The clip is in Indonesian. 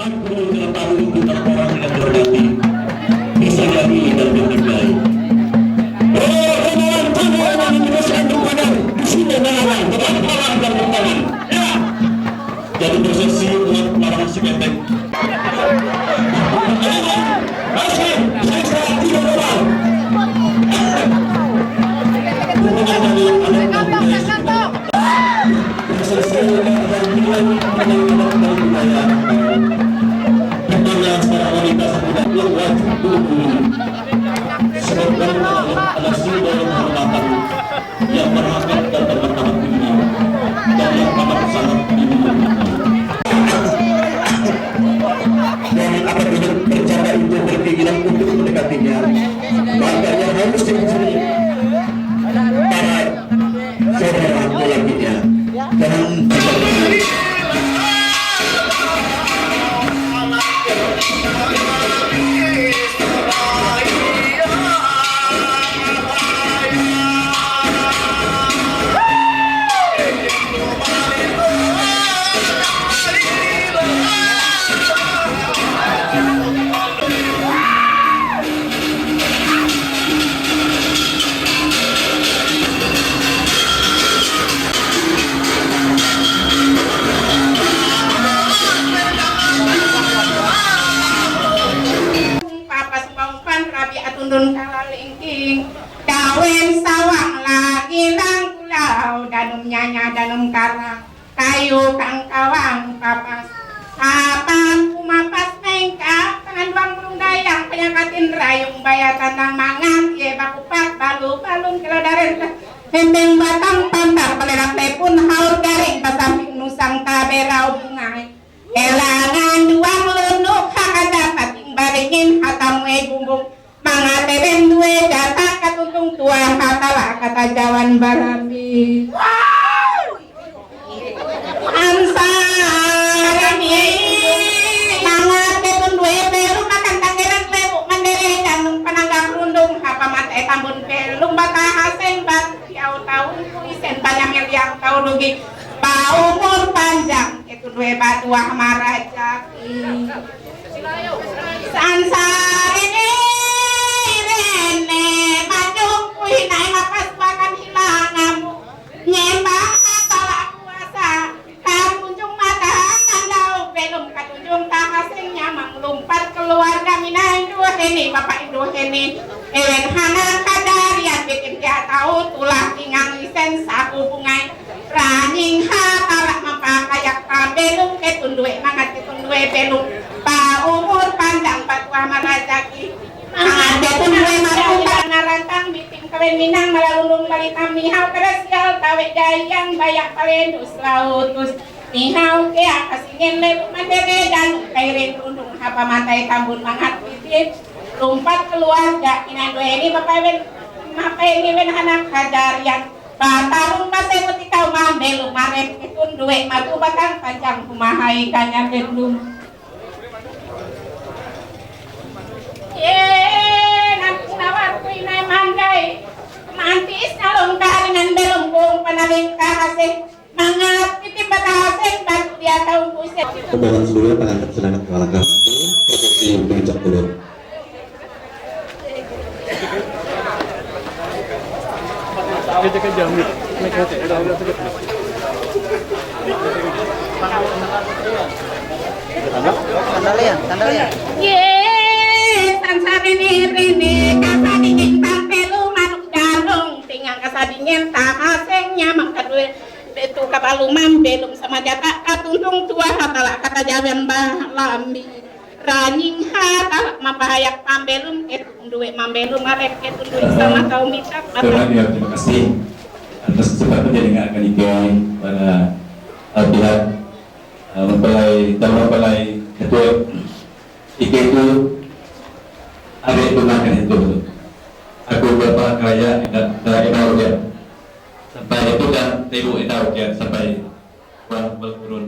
40 ke 40 orang yang berhati bisa jadi dan bernilai. Teman-teman yang meneruskan kepada sudah melawan, teman-teman dan teman-teman. Ya, jadi prosesi buat larangan si benteng. Masih, saya tidak doang. Yang berhak dan bermartabat dunia dan yang amat sangat dan apabila bercanda itu berkeinginan untuk mendekatinya, makanya harus dicari para saudara lelakinya dan tundun kalalingking kawin sawang lagi lang kulaw danum nyanya danum karang kayu kang kawang papas apang kumapas mengka panganduang burung dayang penyakatin rayung bayatan nang mangan ye bakupak balu balun kelodaren hembeng batang pantar pelerak lepun haur garing pasamping nusang taberau bungai elangan dua melunuk hakadapat baringin hatamwe bumbung mangateben duwe data katuntung tua katalah kata jawan barami ansarani mangateben duwe peru makan tangeran lewu mandere danung pananggap rundung apa mate tambun pelung bata haseng bat siau tahun kulisen banyak yang tahu rugi umur panjang itu duwe batuah marajaki ansarani naik makas bahkan hilangamu nyembah talak kuasa kamunjung mata tandau belum katunjung tahasengnya menglumpat keluarga minang dua heni bapak ibu heni ewen hana kadarian bikin dia tahu tulah tingang lisen saku bungai ranying ha talak mempakayak belum ketundue mangat ketundue belum pa umur panjang patua marajaki ada tundue maruntak narantang biting kawin minang malalulung balita mihau kerasial tawe dayang bayak palendus lautus mihau kea kasingin lebu mandere dan kairin rundung hapa matai tambun mangat bitit lumpat keluarga inan dua ini bapak ini wen anak hajarian batarung pasai putih kau mambelu marem itun duwe matu batang panjang kumahai kanya belum nanti nawar kuinai mandai mantis nalong karingan belum bung panabing kahase mangat pitim batahase batu dia tahu kuset pembahasan sebelumnya pengantar sedangkan kalangkah prosesi puncak dulu kita kan jamit mereka tidak ada tandalian rini kasadingin tampelu manuk galung tinggal kasadingin tahasengnya mangkadue betu kabalumam belum sama jata katuntung tua hatala kata jawan balambi ranying hatal mabahayak pambelum ketundue mambelum arek ketundue sama kau mitak terima kasih atas cepat penjaringan ini pada pihak mempelai ketua IKU ada itu makan itu aku bapak kaya dan tahu ya sampai itu kan ibu tahu ya sampai kurang berkurun